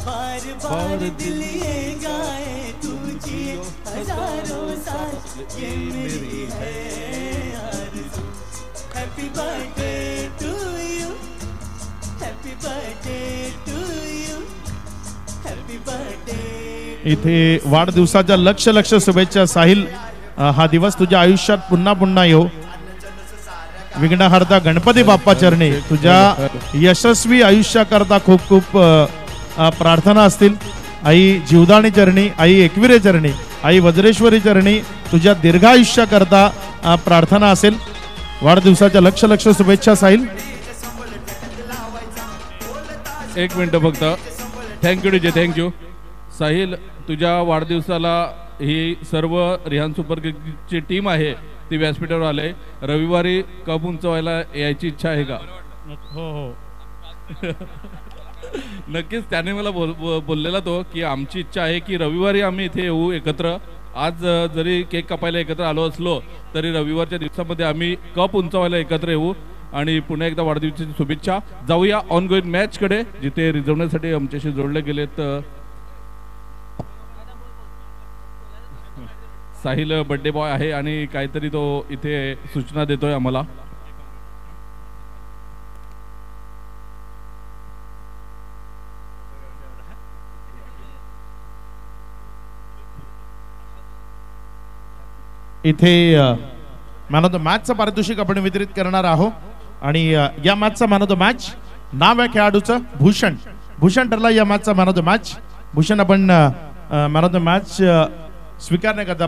बार बार दिल ये गाए तुझे हजारों साल ये मेरी है आरज़ू। Happy birthday to you, happy birthday to you, happy birthday. इथे वाढदिवसाच्या लक्ष लक्ष शुभेच्छा साहिल। हा दिवस तुझ्या आयुष्यात पुन्हा पुन्हा येऊ। विघ्नहर्ता गणपती बाप्पा चरणी तुझ्या यशस्वी आयुष्याकरता खूप खूप प्रार्थना असतील। आई जीवदाणी चरणी, आई एकविरे चरणी, आई वज्रेश्वरी चरणी तुझ्या दीर्घायुष्याकरता प्रार्थना असेल। वाढदिवसाच्या लक्ष लक्ष शुभेच्छा साहिल। एक मिनिट फक्त। Thank you DJ, thank you Sahil. तुझ्या वाढदिवसाला ही सर्व रिहान सुपर किंग्सची टीम आहे ती व्यासपीठावर आले। रविवारी कप उंचवायला यायची इच्छा आहे का? हो हो नक्कीच। त्याने मला बोललेला तो की आमची इच्छा आहे की रविवारी आम्ही इथे येऊ एकत्र। आज जरी केक कापायला एकत्र आलो असलो तरी रविवारच्या दिवसामध्ये आम्ही कप उंचवायला एकत्र येऊ। आणि पुन्हा एकदा वाढदिवसाची शुभेच्छा। जाऊया ऑनगोईंग मॅच कडे जिथे रिझवण्यासाठी आमच्याशी जोडले गेलेत साहिल बर्थडे बॉय आहे आणि काहीतरी तो इथे सूचना देतोय आम्हाला। इथे मॅन ऑफ द मॅचचं पारितोषिक आपण वितरित करणार आहोत। आणि या मॅचचा मॅन ऑफ द मॅच नाव आहे खेळाडूचं भूषण। भूषण ठरला या मॅचचा man of the match. Bhushan आपण मॅन ऑफ द मॅच स्वीकारण्याकरता